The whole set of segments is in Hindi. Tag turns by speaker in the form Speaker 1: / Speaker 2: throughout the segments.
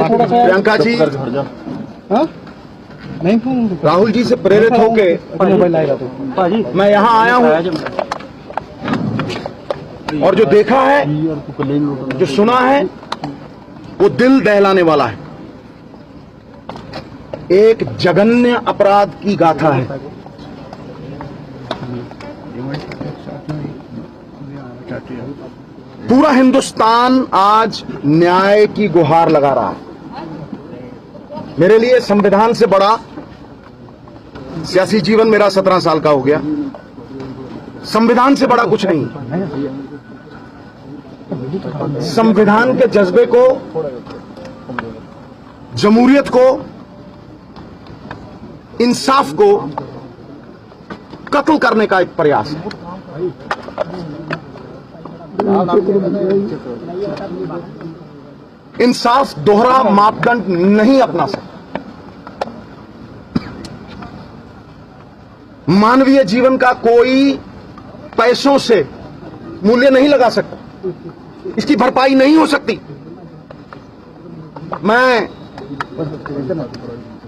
Speaker 1: प्रियंका जी
Speaker 2: नहीं
Speaker 1: राहुल जी से प्रेरित होके
Speaker 2: मोबाइल आएगा तो
Speaker 1: मैं यहाँ आया हूँ और जो देखा है, जो सुना है, वो दिल दहलाने वाला है। एक जघन्य अपराध की गाथा है। पूरा हिंदुस्तान आज न्याय की गुहार लगा रहा है। मेरे लिए संविधान से बड़ा सियासी जीवन मेरा 17 साल का हो गया। संविधान से बड़ा कुछ नहीं। संविधान के जज्बे को, जमहूरियत को, इंसाफ को कत्ल करने का एक प्रयास है। इंसाफ दोहरा मापदंड नहीं अपना सकता। मानवीय जीवन का कोई पैसों से मूल्य नहीं लगा सकता। इसकी भरपाई नहीं हो सकती। मैं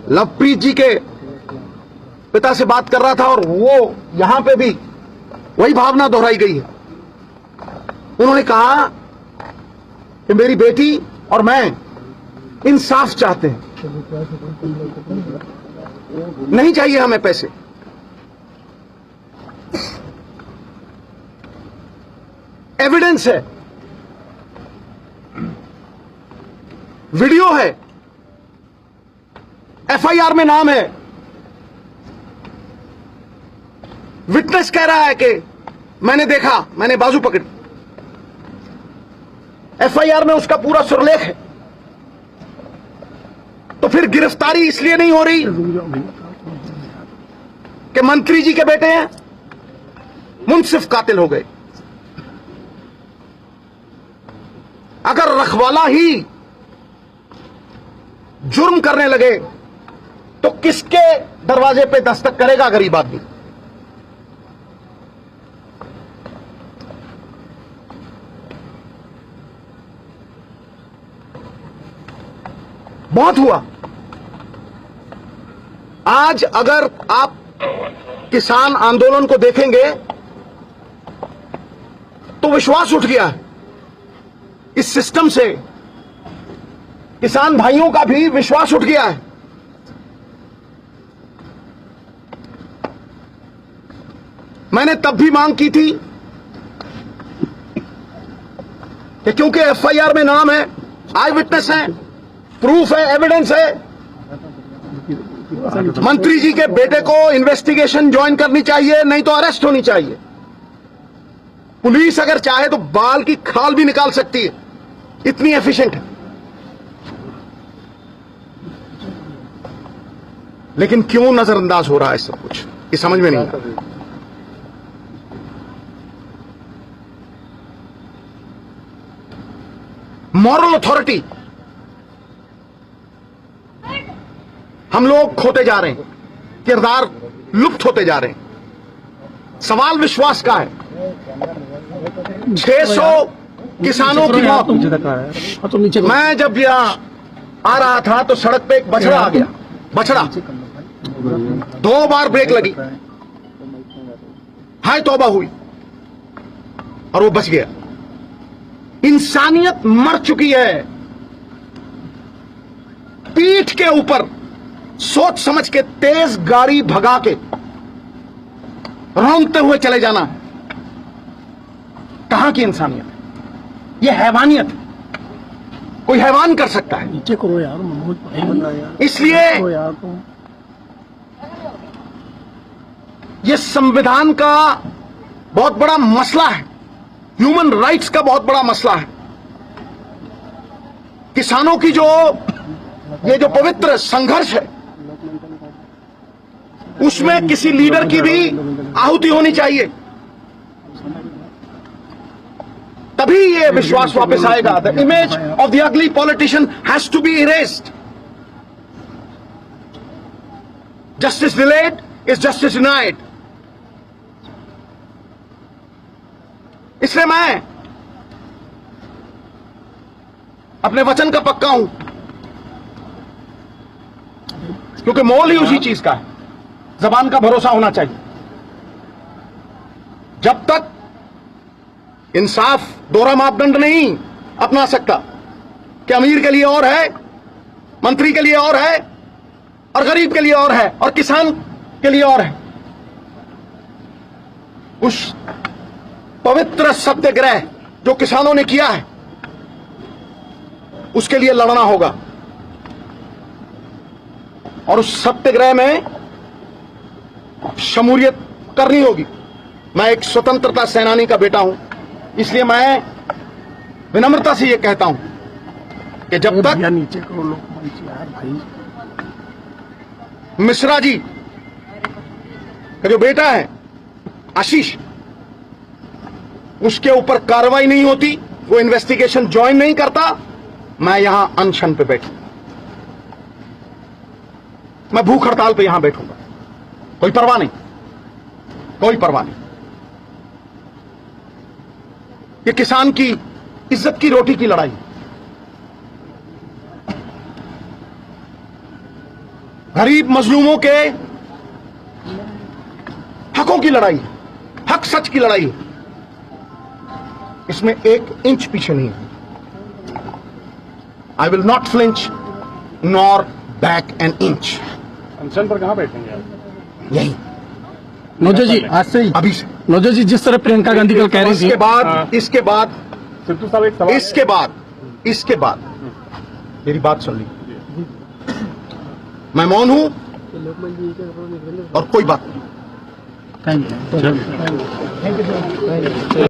Speaker 1: लवप्रीत जी के पिता से बात कर रहा था और वो यहां पे भी वही भावना दोहराई गई है। उन्होंने कहा कि मेरी बेटी और मैं इंसाफ चाहते हैं, नहीं चाहिए हमें पैसे। एविडेंस है, वीडियो है, एफआईआर में नाम है। विटनेस कह रहा है कि मैंने देखा, मैंने बाजू पकड़ी। एफआईआर में उसका पूरा सुरलेख है। तो फिर गिरफ्तारी इसलिए नहीं हो रही कि मंत्री जी के बेटे हैं, मुंसिफ कातिल हो गए। अगर रखवाला ही जुर्म करने लगे तो किसके दरवाजे पे दस्तक करेगा गरीब आदमी? बहुत हुआ। आज अगर आप किसान आंदोलन को देखेंगे तो विश्वास उठ गया है इस सिस्टम से। किसान भाइयों का भी विश्वास उठ गया है। मैंने तब भी मांग की थी कि क्योंकि एफआईआर में नाम है, आई विटनेस है, प्रूफ है, एविडेंस है, मंत्री जी के बेटे को इन्वेस्टिगेशन ज्वाइन करनी चाहिए, नहीं तो अरेस्ट होनी चाहिए। पुलिस अगर चाहे तो बाल की खाल भी निकाल सकती है, इतनी एफिशिएंट है। लेकिन क्यों नजरअंदाज हो रहा है सब कुछ, ये समझ में नहीं आता। मॉरल अथॉरिटी हम लोग खोते जा रहे हैं, किरदार लुप्त होते जा रहे हैं। सवाल विश्वास का है। 600 किसानों की मौत। मैं जब यहां आ रहा था तो सड़क पे एक बछड़ा आ गया। बछड़ा 2 बार ब्रेक लगी, हाय तौबा हुई और वो बच गया। इंसानियत मर चुकी है। पीठ के ऊपर सोच समझ के तेज गाड़ी भगा के रौंदते हुए चले जाना है। कहां की इंसानियत है? यह हैवानियत है। कोई हैवान कर सकता है।
Speaker 2: नीचे करो यार,
Speaker 1: इसलिए यह संविधान का बहुत बड़ा मसला है, ह्यूमन राइट्स का बहुत बड़ा मसला है। किसानों की ये जो पवित्र संघर्ष है, उसमें किसी लीडर की भी आहुति होनी चाहिए, तभी ये विश्वास वापस आएगा। The image of the ugly politician has to be erased. Justice delayed is justice denied. इसलिए मैं अपने वचन का पक्का हूं क्योंकि मोल ही उसी चीज का है। जबान का भरोसा होना चाहिए। जब तक इंसाफ दोहरा मापदंड नहीं अपना सकता कि अमीर के लिए और है, मंत्री के लिए और है, और गरीब के लिए और है, और किसान के लिए और है, उस पवित्र सत्याग्रह जो किसानों ने किया है उसके लिए लड़ना होगा। और उस सत्याग्रह में शमूलियत करनी होगी। मैं एक स्वतंत्रता सेनानी का बेटा हूं, इसलिए मैं विनम्रता से यह कहता हूं कि जब तक
Speaker 2: नीचे करो लोग यार भाई,
Speaker 1: मिश्रा जी का जो बेटा है आशीष, उसके ऊपर कार्रवाई नहीं होती, वो इन्वेस्टिगेशन ज्वाइन नहीं करता, मैं यहां अनशन पे बैठूं, मैं भूख हड़ताल पे यहां बैठूंगा। कोई परवाह नहीं, कोई परवाह नहीं। ये किसान की इज्जत की रोटी की लड़ाई, गरीब मजलूमों के हकों की लड़ाई, हक सच की लड़ाई। इसमें एक इंच पीछे नहीं है। I will not flinch nor back an inch.
Speaker 3: अनशन पर कहां बैठेंगे आप?
Speaker 1: यही
Speaker 2: नोजा जी आज से ही,
Speaker 1: अभी से।
Speaker 2: नोजा जी जिस तरह प्रियंका गांधी कल कह रही थी,
Speaker 1: इसके बाद
Speaker 3: सिद्धू साहब एक सवाल
Speaker 1: इसके बाद मेरी बात सुन ली। मैं मौन हूं और कोई बात नहीं।
Speaker 2: Thank you.